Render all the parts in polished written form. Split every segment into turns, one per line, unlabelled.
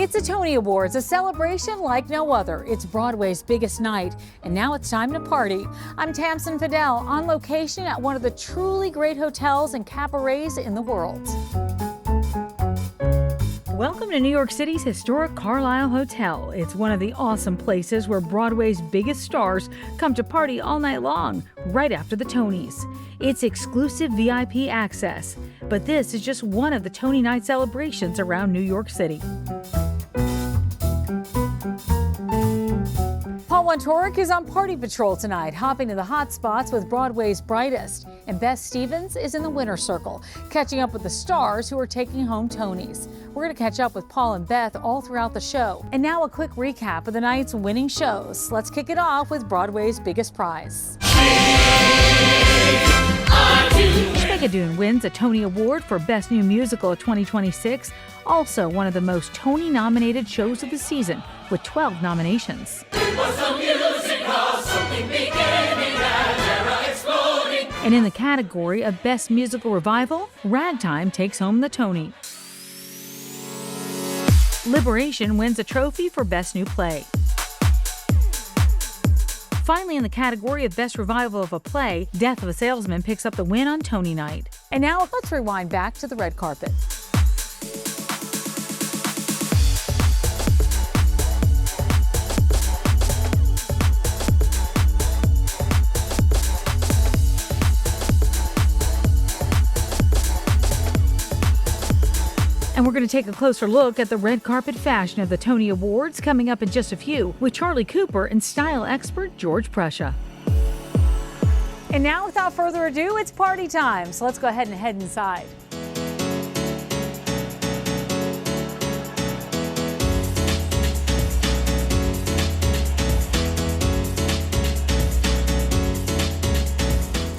It's the Tony Awards, a celebration like no other. It's Broadway's biggest night, and now it's time to party. I'm Tamsen Fadal, on location at one of the truly great hotels and cabarets in the world. Welcome to New York City's historic Carlyle Hotel. It's one of the awesome places where Broadway's biggest stars come to party all night long, right after the Tonys. It's exclusive VIP access, but this is just one of the Tony Night celebrations around New York City. Paul Wontorek is on party patrol tonight, hopping to the hot spots with Broadway's brightest. And Beth Stevens is in the winner's circle, catching up with the stars who are taking home Tonys. We're going to catch up with Paul and Beth all throughout the show. And now a quick recap of the night's winning shows. Let's kick it off with Broadway's biggest prize. Schmigadoon wins a Tony Award for Best New Musical of 2026, also one of the most Tony-nominated shows of the season, with 12 nominations.
It was a musical, something beginning and era exploding.
And in the category of Best Musical Revival, Ragtime takes home the Tony. Liberation wins a trophy for Best New Play. Finally, in the category of Best Revival of a Play, Death of a Salesman picks up the win on Tony Night. And now let's rewind back to the red carpet. And we're going to take a closer look at the red carpet fashion of the Tony Awards coming up in just a few with Charlie Cooper and style expert George Brescia. And now, without further ado, it's party time. So let's go ahead and head inside.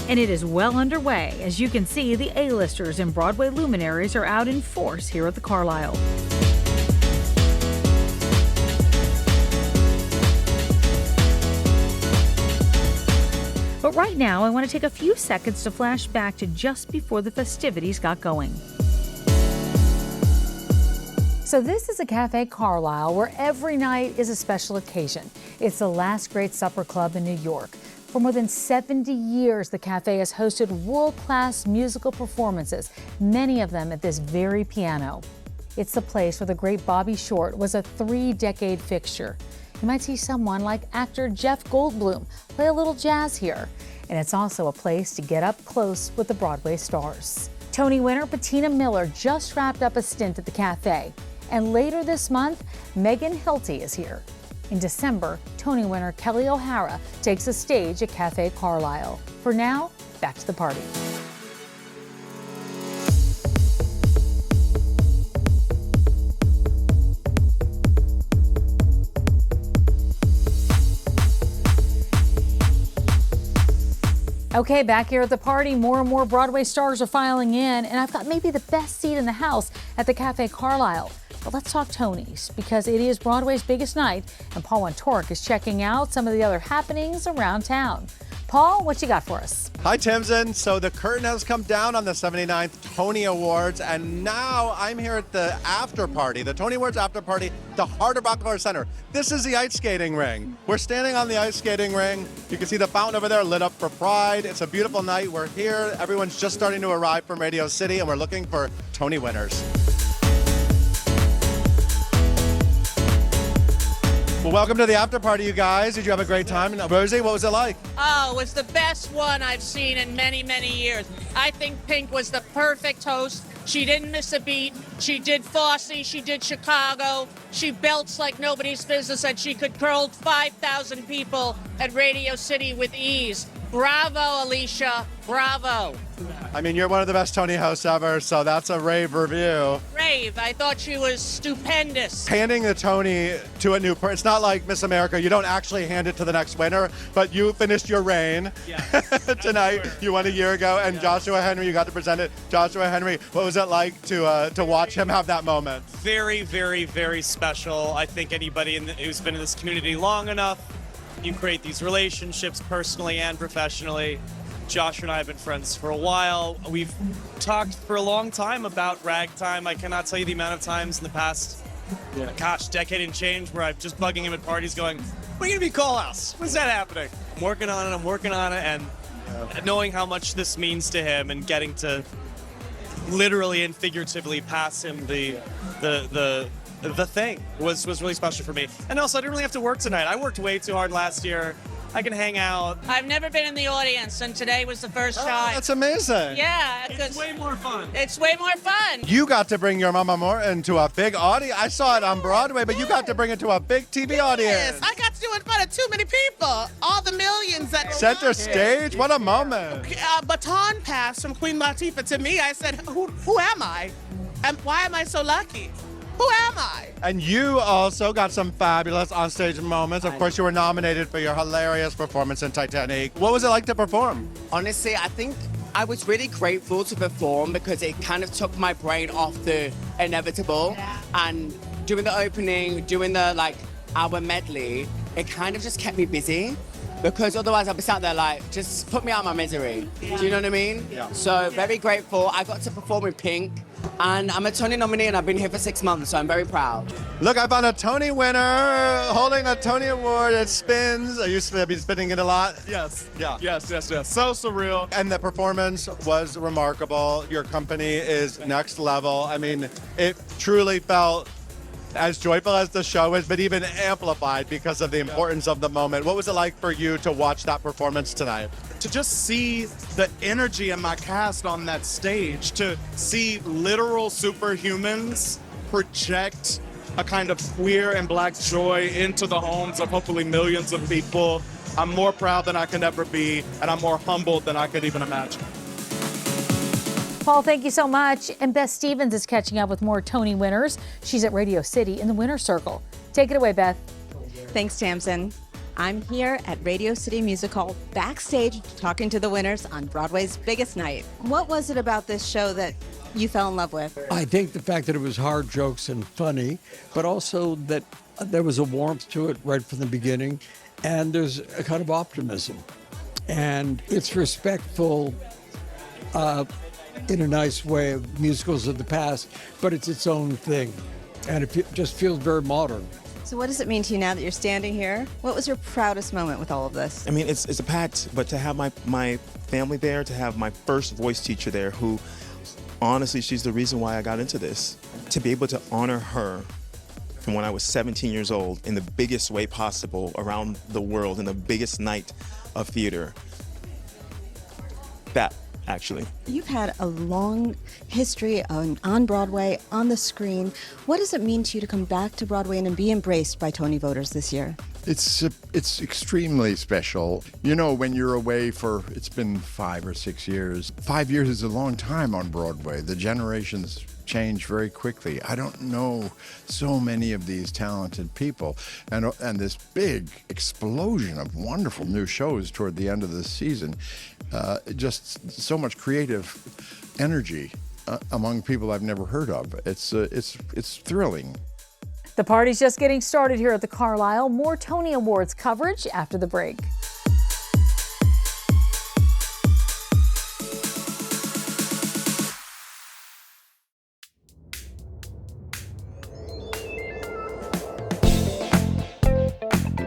And it is well underway. As you can see, the A-listers and Broadway luminaries are out in force here at the Carlyle. But right now, I want to take a few seconds to flash back to just before the festivities got going. So this is a Cafe Carlyle where every night is a special occasion. It's the last great supper club in New York. For more than 70 years, the cafe has hosted world-class musical performances, many of them at this very piano. It's the place where the great Bobby Short was a 3-decade fixture. You might see someone like actor Jeff Goldblum play a little jazz here. And it's also a place to get up close with the Broadway stars. Tony winner Patina Miller just wrapped up a stint at the cafe. And later this month, Megan Hilty is here. In December, Tony winner Kelly O'Hara takes the stage at Cafe Carlyle. For now, back to the party. Okay, back here at the party, more and more Broadway stars are filing in, and I've got maybe the best seat in the house at the Cafe Carlyle. But let's talk Tonys, because it is Broadway's biggest night, and Paul Wontorek is checking out some of the other happenings around town. Paul, what you got for us?
Hi, Tamsen. So the curtain has come down on the 79th Tony Awards, and now I'm here at the after party, the Tony Awards after party, the heart of Rockefeller Center. This is the ice skating ring. We're standing on the ice skating ring. You can see the fountain over there lit up for Pride. It's a beautiful night. We're here. Everyone's just starting to arrive from Radio City, and we're looking for Tony winners. Well, welcome to the after party, you guys. Did you have a great time? Rosie, what was it like?
Oh, it was the best one I've seen in many, many years. I think Pink was the perfect host. She didn't miss a beat. She did Fosse, she did Chicago. She belts like nobody's business, and she could curl 5,000 people at Radio City with ease. Bravo, Alicia. Bravo.
I mean, you're one of the best Tony hosts ever, so that's a rave review.
Rave. I thought she was stupendous.
Handing the Tony to a new person, it's not like Miss America. You don't actually hand it to the next winner, but you finished your reign tonight. You won a year ago, and Joshua Henry, you got to present it. Joshua Henry, what was it like to watch him have that moment?
Very, very, very special. I think anybody who's been in this community long enough, you create these relationships personally and professionally. Josh and I have been friends for a while. We've talked for a long time about Ragtime. I cannot tell you the amount of times in the past gosh, decade and change where I'm just bugging him at parties going, when are you going to be Call House? When's that happening? I'm working on it, and knowing how much this means to him and getting to literally and figuratively pass him the thing was really special for me. And also, I didn't really have to work tonight. I worked way too hard last year. I can hang out.
I've never been in the audience, and today was the first time.
That's amazing.
Yeah.
It's way more fun.
It's way more fun.
You got to bring your Mama Morton to a big audience. I saw it on Broadway, but you got to bring it to a big TV audience.
Yes, I got to do it in front of too many people. All the millions that
Center stage, what a moment.
Baton pass from Queen Latifah to me. I said, who am I? And why am I so lucky? Who am I?
And you also got some fabulous onstage moments. Of course, you were nominated for your hilarious performance in Titanic. What was it like to perform?
Honestly, I think I was really grateful to perform because it kind of took my brain off the inevitable. And doing the opening, doing the hour medley, it kind of just kept me busy. Because otherwise I'd be sat there just put me out of my misery. Do you know what I mean?
Yeah.
So very grateful. I got to perform with Pink. And I'm a Tony nominee and I've been here for 6 months, so I'm very proud.
Look, I found a Tony winner holding a Tony Award. It spins. I used to be spinning it a lot.
Yes.
Yeah.
Yes. So surreal.
And the performance was remarkable. Your company is next level. I mean, it truly felt as joyful as the show is, but even amplified because of the importance of the moment. What was it like for you to watch that performance tonight?
To just see the energy in my cast on that stage, to see literal superhumans project a kind of queer and Black joy into the homes of hopefully millions of people. I'm more proud than I can ever be, and I'm more humbled than I could even imagine.
Paul, thank you so much. And Beth Stevens is catching up with more Tony winners. She's at Radio City in the Winner's Circle. Take it away, Beth.
Thanks, Tamsen. I'm here at Radio City Music Hall backstage talking to the winners on Broadway's biggest night. What was it about this show that you fell in love with?
I think the fact that it was hard jokes and funny, but also that there was a warmth to it right from the beginning, and there's a kind of optimism. And it's respectful in a nice way of musicals of the past, but it's its own thing. And it just feels very modern.
So what does it mean to you now that you're standing here? What was your proudest moment with all of this?
I mean, it's a pact, but to have my family there, to have my first voice teacher there, who honestly, she's the reason why I got into this. To be able to honor her from when I was 17 years old in the biggest way possible around the world, in the biggest night of theater. That, actually.
You've had a long history on Broadway, on the screen. What does it mean to you to come back to Broadway and be embraced by Tony voters this year?
It's extremely special. You know, when you're away for, it's been 5 or 6 years. 5 years is a long time on Broadway. The generations change very quickly. I don't know so many of these talented people. And this big explosion of wonderful new shows toward the end of this season. Just so much creative energy among people I've never heard of. It's thrilling.
The party's just getting started here at the Carlyle. More Tony Awards coverage after the break.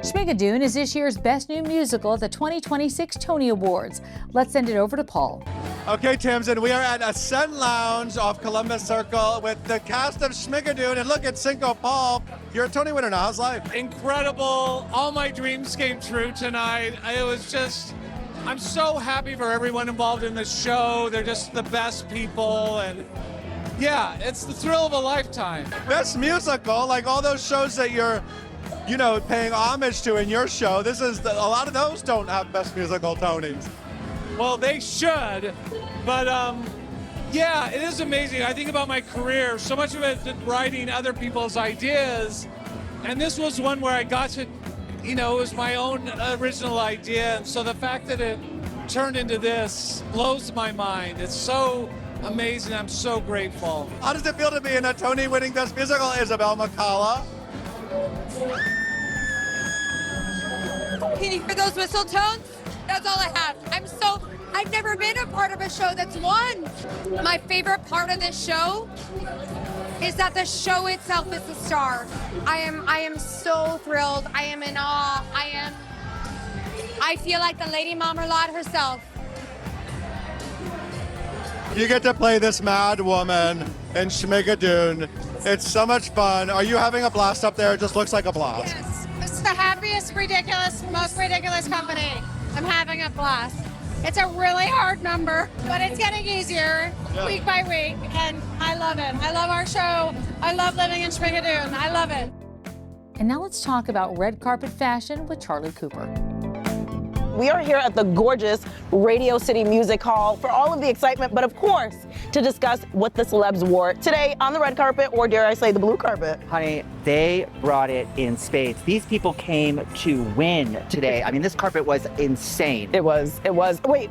Schmigadoon is this year's Best New Musical at the 2026 Tony Awards. Let's send it over to Paul.
Okay, Tamsen, we are at Ascent Lounge off Columbus Circle with the cast of Schmigadoon. And look at Cinco Paul. You're a Tony winner now. How's life?
Incredible. All my dreams came true tonight. It was just, I'm so happy for everyone involved in the show. They're just the best people. And yeah, it's the thrill of a lifetime.
Best musical, like all those shows that you're, paying homage to in your show. A lot of those don't have Best Musical Tonys.
Well, they should, but yeah, it is amazing. I think about my career, so much of it writing other people's ideas, and this was one where I got to, it was my own original idea, and so the fact that it turned into this blows my mind. It's so amazing. I'm so grateful.
How does it feel to be in a Tony-winning Best Musical, Isabel McCalla?
Can you hear those whistle tones? That's all I have. I've never been a part of a show that's won. My favorite part of this show is that the show itself is the star. I am so thrilled. I am in awe. I feel like the Lady Marmalade herself.
You get to play this mad woman in Schmigadoon. It's so much fun. Are you having a blast up there? It just looks like a blast.
Yes, it's the happiest, ridiculous, most ridiculous company. I'm having a blast. It's a really hard number, but it's getting easier week by week, and I love it. I love our show. I love living in Schmigadoon. I love it.
And now let's talk about red carpet fashion with Charlie Cooper.
We are here at the gorgeous Radio City Music Hall for all of the excitement, but of course, to discuss what the celebs wore today on the red carpet, or dare I say the blue carpet.
Honey, they brought it in spades. These people came to win today. I mean, this carpet was insane.
It was. Wait,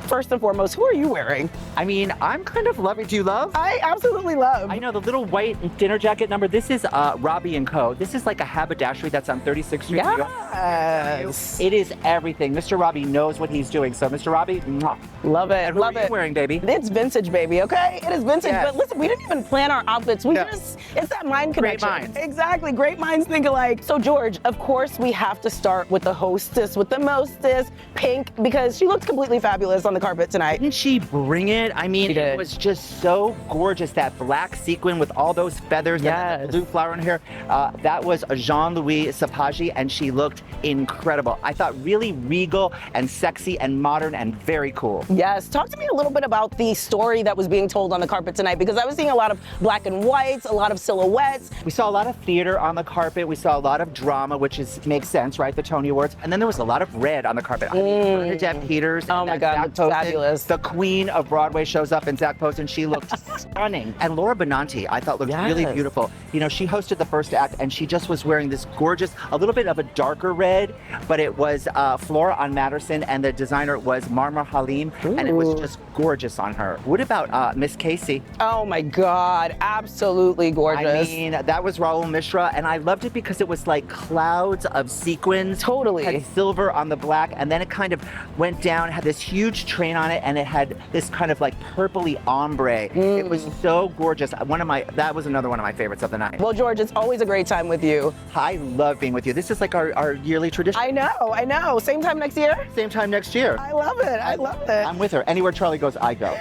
first and foremost, who are you wearing?
I mean, I'm kind of loving. Do you love?
I absolutely love.
I know the little white dinner jacket number. This is Robbie & Co. This is like a haberdashery that's on 36th Street.
Yes.
It is everything. Mr. Robbie knows what he's doing. So, Mr. Robbie, mwah.
Love it.
And who
love
are
it.
you wearing, baby?
It's vintage, baby. Okay, it is vintage.
Yes.
But listen, we didn't even plan our outfits. It's that mind
Great
connection.
minds.
Exactly. Great minds think alike. So, George, of course, we have to start with the hostess, with the mostess, Pink, because she looks completely fabulous on the carpet tonight.
Didn't she bring it? I mean, it was just so gorgeous. That black sequin with all those feathers and the blue flower in her. That was Jean-Louis Sapagi, and she looked incredible. I thought really regal and sexy and modern and very cool.
Yes. Talk to me a little bit about the story that was being told on the carpet tonight, because I was seeing a lot of black and whites, a lot of silhouettes.
We saw a lot of theater on the carpet. We saw a lot of drama, which makes sense, right? The Tony Awards. And then there was a lot of red on the carpet. I mean, Bernadette Peters.
Oh my God, that's fabulous.
The queen of Broadway shows up in Zach Post, and she looked stunning. And Laura Benanti, I thought, looked really beautiful. You know, she hosted the first act, and she just was wearing this gorgeous, a little bit of a darker red, but it was Flora on Matterson, and the designer was Marmar Halim, and it was just gorgeous on her. What about Miss Casey?
Oh my God, absolutely gorgeous.
I mean, that was Raul Mishra, and I loved it because it was like clouds of sequins.
Totally.
It had silver on the black, and then it kind of went down, had this huge train on it, and it had this kind of like purpley ombre. It was so gorgeous. That was another one of my favorites of the night.
Well, George, it's always a great time with you.
I love being with you. This is like our yearly tradition.
I know. Same time next year?
Same time next year.
I love it. I love it.
I'm with her. Anywhere Charlie goes, I go.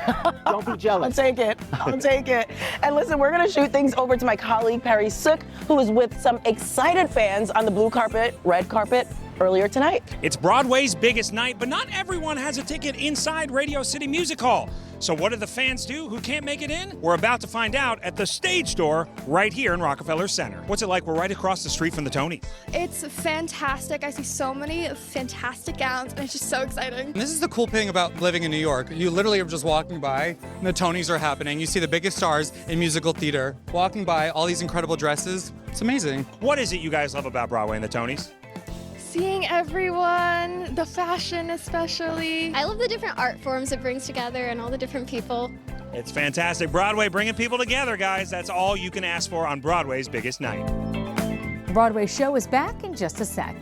Don't be jealous.
I'll take it. I'll take it. And listen, we're going to shoot things over to my colleague, Perry Sook, who is with some excited fans on the blue carpet, red carpet, earlier tonight.
It's Broadway's biggest night, but not everyone has a ticket inside Radio City Music Hall. So what do the fans do who can't make it in? We're about to find out at the Stage Door right here in Rockefeller Center. What's it like? We're right across the street from the Tonys.
It's fantastic. I see so many fantastic gowns, and it's just so exciting.
And this is the cool thing about living in New York. You literally are just walking by, and the Tonys are happening. You see the biggest stars in musical theater walking by, all these incredible dresses. It's amazing.
What is it you guys love about Broadway and the Tonys?
Seeing everyone, the fashion especially.
I love the different art forms it brings together and all the different people.
It's fantastic. Broadway bringing people together, guys. That's all you can ask for on Broadway's biggest night.
The Broadway Show is back in just a sec.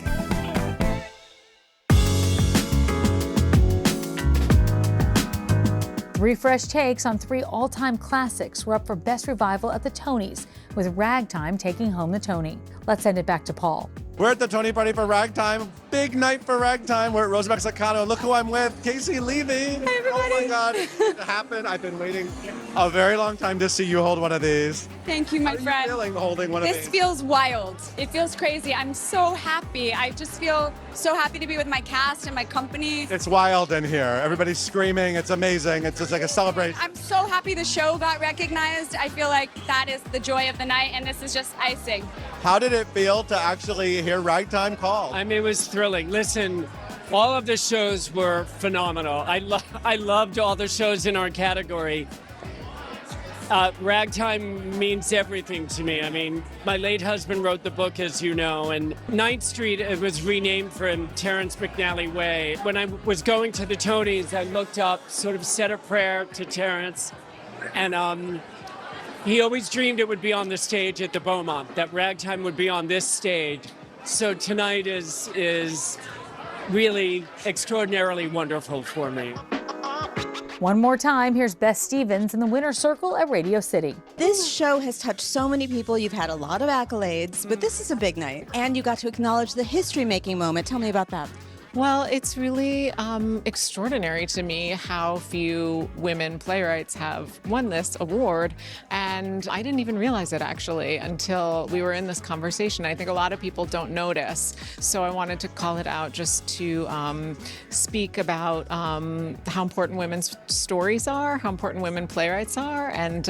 Three fresh takes on three all-time classics were up for Best Revival at the Tonys, with Ragtime taking home the Tony. Let's send it back to Paul.
We're at the Tony Party for Ragtime. Big night for Ragtime. We're at Rosa Mexicano. Look who I'm with, Casey Levy.
Hi, everybody.
Oh my God, it happened. I've been waiting a very long time to see you hold one of these.
Thank you, my
How are
friend.
you feeling holding one of
This
these?
feels wild. It feels crazy. I'm so happy. I just feel so happy to be with my cast and my company.
It's wild in here. Everybody's screaming. It's amazing. It's just like a celebration.
I'm so happy the show got recognized. I feel like that is the joy of the night, and this is just icing.
How did it feel to actually hear Ragtime called?
I mean, it was thrilling. Listen, all of the shows were phenomenal. I loved all the shows in our category. Ragtime means everything to me. I mean, my late husband wrote the book, as you know, and 9th Street, it was renamed for him, Terrence McNally Way. When I was going to the Tonys, I looked up, sort of said a prayer to Terrence, and he always dreamed it would be on the stage at the Beaumont, that Ragtime would be on this stage. So tonight is really extraordinarily wonderful for me.
One more time, here's Beth Stevens in the winner's circle at Radio City.
This show has touched so many people. You've had a lot of accolades, but this is a big night. And you got to acknowledge the history-making moment. Tell me about that.
Well, it's really extraordinary to me how few women playwrights have won this award. And I didn't even realize it actually until we were in this conversation. I think a lot of people don't notice. So I wanted to call it out just to speak about how important women's stories are, how important women playwrights are, and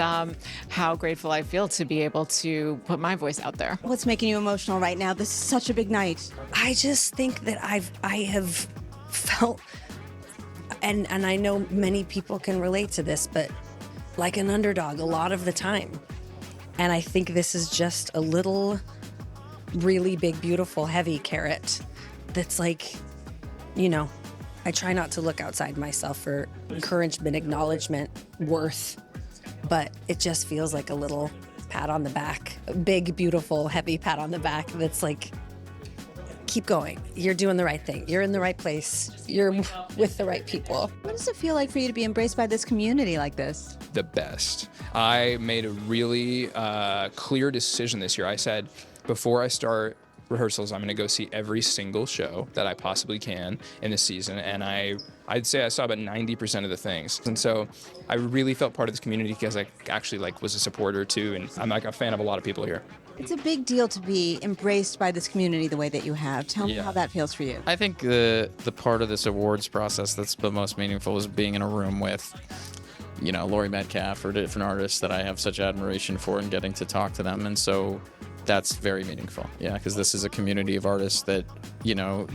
how grateful I feel to be able to put my voice out there.
What's making you emotional right now? This is such a big night.
I just think that I have felt, and I know many people can relate to this, but like an underdog a lot of the time. And I think this is just a little really big, beautiful, heavy carrot that's like, you know, I try not to look outside myself for encouragement, acknowledgement, worth, but it just feels like a little pat on the back, a big, beautiful, heavy pat on the back that's like, keep going. You're doing the right thing. You're in the right place. You're with the right people.
What does it feel like for you to be embraced by this community like this?
The best. I made a really clear decision this year. I said, before I start rehearsals, I'm going to go see every single show that I possibly can in the season. And I'd say I saw about 90% of the things. And so I really felt part of this community because I actually was a supporter too. And I'm a fan of a lot of people here.
It's a big deal to be embraced by this community the way that you have. Tell me how that feels for you.
I think the part of this awards process that's the most meaningful is being in a room with, you know, Laurie Metcalf or different artists that I have such admiration for and getting to talk to them. And so that's very meaningful. Yeah, because this is a community of artists that, you know,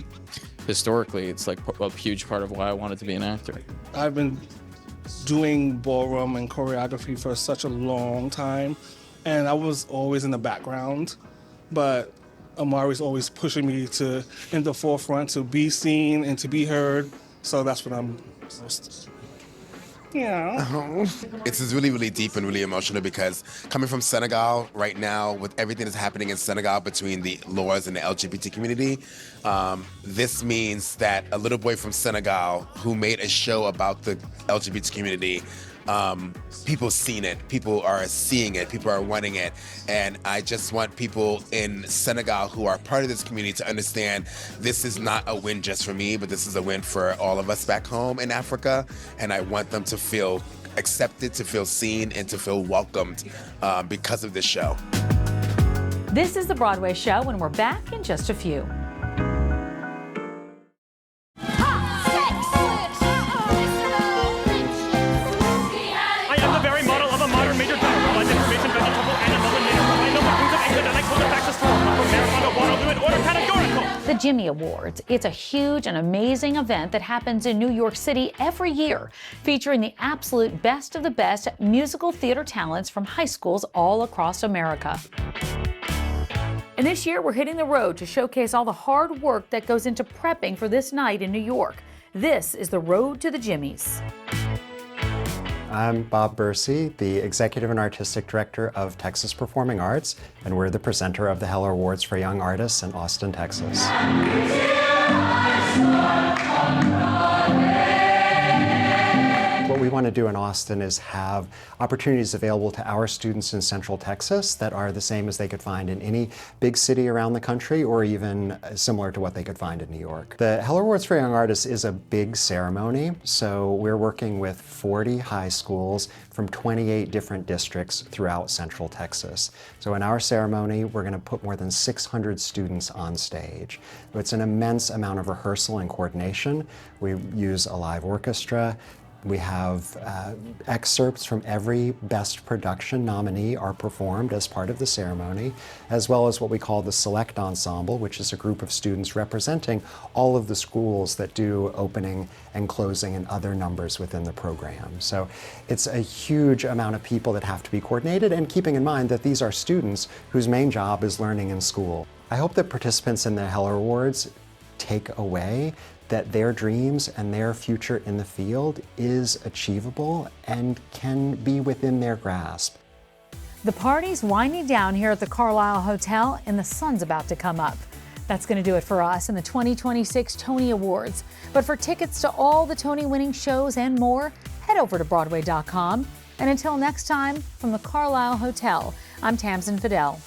historically it's like a huge part of why I wanted to be an actor.
I've been doing ballroom and choreography for such a long time. And I was always in the background, but Amari's always pushing me to in the forefront to be seen and to be heard. So that's what I'm most. Yeah.
It's really, really deep and really emotional because coming from Senegal right now, with everything that's happening in Senegal between the laws and the LGBT community, this means that a little boy from Senegal who made a show about the LGBT community, people seen it, people are seeing it, people are wanting it, and I just want people in Senegal who are part of this community to understand this is not a win just for me, but this is a win for all of us back home in Africa, and I want them to feel accepted, to feel seen, and to feel welcomed because of this show.
This is the Broadway Show, and we're back in just a few. The Jimmy Awards. It's a huge and amazing event that happens in New York City every year, featuring the absolute best of the best musical theater talents from high schools all across America. And this year, we're hitting the road to showcase all the hard work that goes into prepping for this night in New York. This is the Road to the Jimmys.
I'm Bob Bursey, the Executive and Artistic Director of Texas Performing Arts, and we're the presenter of the Heller Awards for Young Artists in Austin, Texas. What we want to do in Austin is have opportunities available to our students in Central Texas that are the same as they could find in any big city around the country or even similar to what they could find in New York. The Heller Awards for Young Artists is a big ceremony, so we're working with 40 high schools from 28 different districts throughout Central Texas. So in our ceremony, we're going to put more than 600 students on stage. It's an immense amount of rehearsal and coordination. We use a live orchestra. We have excerpts from every Best Production nominee are performed as part of the ceremony, as well as what we call the Select Ensemble, which is a group of students representing all of the schools that do opening and closing and other numbers within the program. So it's a huge amount of people that have to be coordinated, and keeping in mind that these are students whose main job is learning in school. I hope that participants in the Heller Awards take away that their dreams and their future in the field is achievable and can be within their grasp.
The party's winding down here at the Carlyle Hotel, and the sun's about to come up. That's going to do it for us in the 2026 Tony Awards. But for tickets to all the Tony-winning shows and more, head over to Broadway.com. And until next time, from the Carlyle Hotel, I'm Tamsen Fadal.